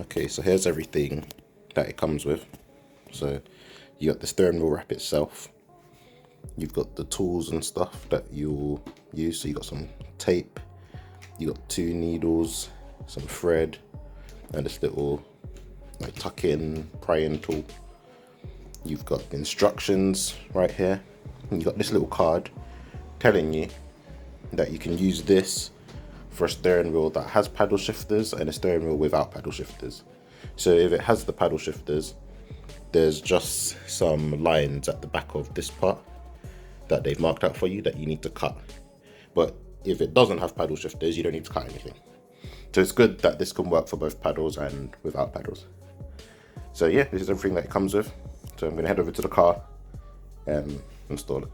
Okay, so here's everything that it comes with. So you got the steering wheel wrap itself. You've got the tools and stuff that you'll use. So you got some tape, you got 2 needles, some thread, and this little like tuck in prying tool. You've got the instructions right here. And you've got this little card telling you that you can use this for a steering wheel that has paddle shifters and a steering wheel without paddle shifters. So if it has the paddle shifters, there's just some lines at the back of this part that they've marked out for you that you need to cut. But if it doesn't have paddle shifters, you don't need to cut anything. So it's good that this can work for both paddles and without paddles. So yeah, this is everything that it comes with. So I'm gonna head over to the car and install it.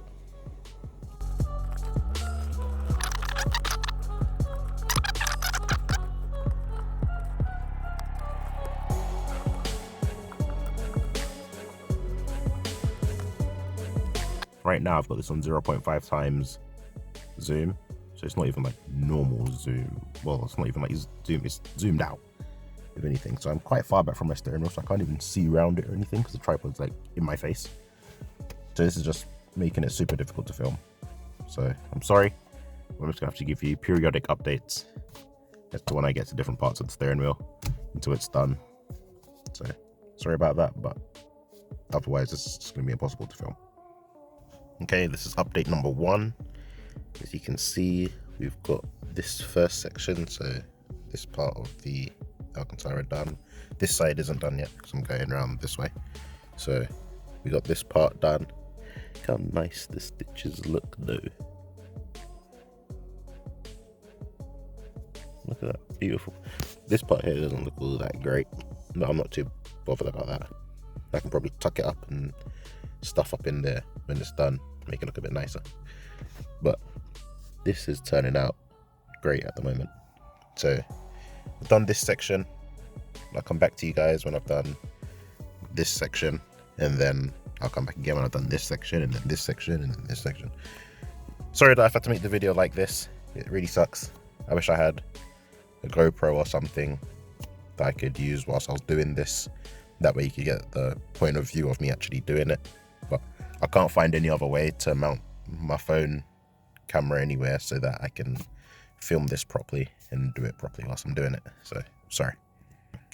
Right now I've got this on 0.5 times zoom, so it's not even like normal zoom. Well, it's not even like zoom, it's zoomed out, if anything. So I'm quite far back from my steering wheel, so I can't even see around it or anything because the tripod's like in my face. So this is just making it super difficult to film. So I'm sorry, I'm just gonna have to give you periodic updates as to when I get to different parts of the steering wheel until it's done. So sorry about that, but otherwise it's just gonna be impossible to film. Okay, this is update number 1. As you can see, we've got this first section, so this part of the Alcantara done. This side isn't done yet because I'm going around this way. So we got this part done. Look how nice the stitches look though. Look at that, beautiful. This part here doesn't look all that great, but I'm not too bothered about that. I can probably tuck it up and stuff up in there when it's done, make it look a bit nicer. But this is turning out great at the moment. So I've done this section. I'll come back to you guys when I've done this section, and then I'll come back again when I've done this section, and then this section, and then this section. Sorry that I've had to make the video like this. It really sucks. I wish I had a GoPro or something that I could use whilst I was doing this. That way you could get the point of view of me actually doing it. But I can't find any other way to mount my phone camera anywhere so that I can film this properly and do it properly whilst I'm doing it. So sorry.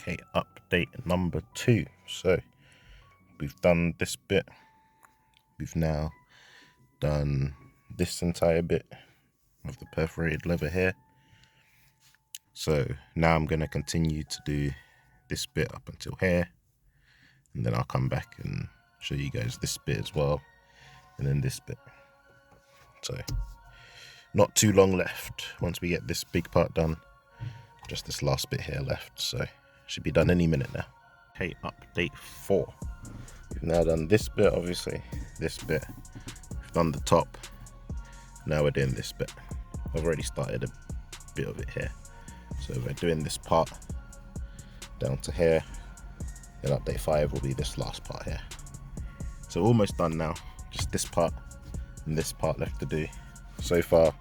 Okay, update number 2. So we've done this bit. We've now done this entire bit of the perforated leather here. So now I'm going to continue to do this bit up until here, and then I'll come back and show you guys this bit as well, and then this bit. So not too long left once we get this big part done. Just this last bit here left, so should be done any minute now. Okay, update 4. We've now done this bit, obviously, this bit. We've done the top. Now we're doing this bit. I've already started a bit of it here. So we're doing this part down to here. Then update 5 will be this last part here. So almost done now. Just this part and this part left to do. So far,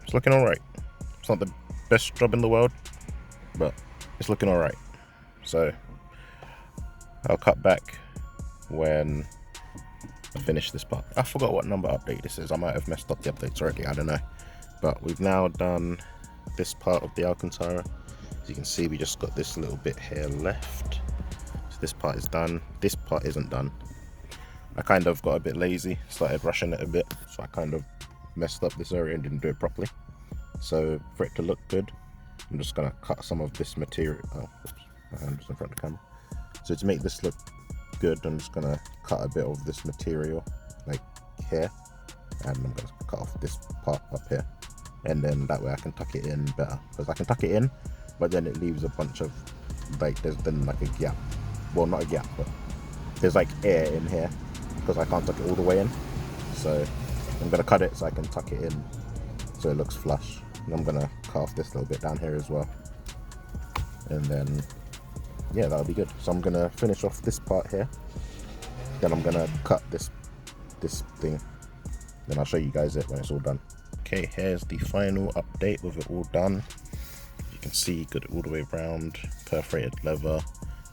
it's looking all right. It's not the best job in the world, but it's looking all right. So I'll cut back when I finish this part. I forgot what number update this is. I might have messed up the updates already, I don't know. But we've now done this part of the Alcantara. As you can see, we just got this little bit here left. So this part is done. This part isn't done. I kind of got a bit lazy, started rushing it a bit, so I kind of messed up this area and didn't do it properly. So for it to look good, I'm just gonna cut some of this material. Oh, my hand was in front of the camera. So to make this look good, I'm just gonna cut a bit of this material, like here, and I'm gonna cut off this part up here, and then that way I can tuck it in better. Because I can tuck it in, but then it leaves a bunch of, like, there's then like a gap. Well, not a gap, but there's like air in here because I can't tuck it all the way in. So I'm gonna cut it so I can tuck it in so it looks flush. And I'm gonna cut off this little bit down here as well, and then yeah, that'll be good. So I'm gonna finish off this part here, then I'm gonna cut this thing, then I'll show you guys it when it's all done. Okay, here's the final update with it all done. You can see, good all the way around. Perforated leather,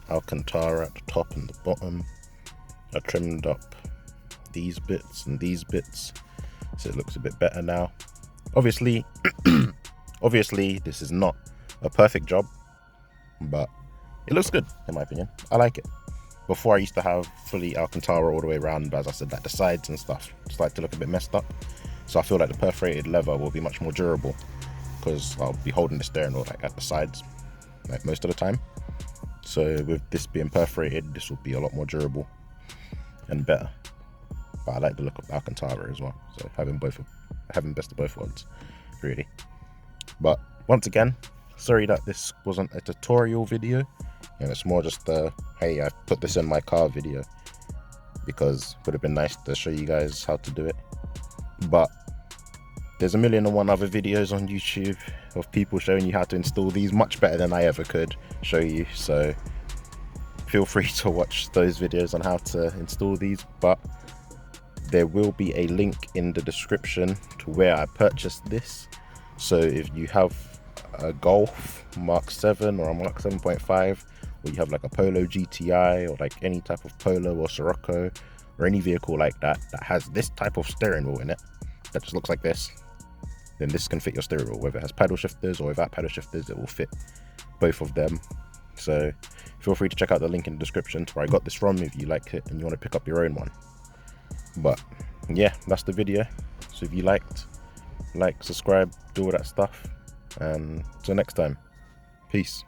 Alcantara at the top and the bottom. I trimmed up these bits and these bits, so it looks a bit better now. Obviously, this is not a perfect job, but it looks good in my opinion. I like it. Before I used to have fully Alcantara all the way around, but as I said, like the sides and stuff started to look a bit messed up. So I feel like the perforated leather will be much more durable, because I'll be holding the steering wheel like at the sides, like most of the time. So with this being perforated, this will be a lot more durable and better. But I like the look of Alcantara as well. So having best of both worlds, really. But once again, sorry that this wasn't a tutorial video. And it's more just hey, I put this in my car video, because it would have been nice to show you guys how to do it. But there's 1,000,001 other videos on YouTube of people showing you how to install these much better than I ever could show you. So feel free to watch those videos on how to install these. But there will be a link in the description to where I purchased this. So if you have a Golf Mark 7 or a Mark 7.5, or you have like a Polo GTI or like any type of Polo or Sirocco or any vehicle like that that has this type of steering wheel in it that just looks like this, then this can fit your steering wheel. Whether it has paddle shifters or without paddle shifters, it will fit both of them. So feel free to check out the link in the description to where I got this from if you like it and you want to pick up your own one. But yeah, that's the video. So if you liked, like, subscribe, do all that stuff, and until next time, peace.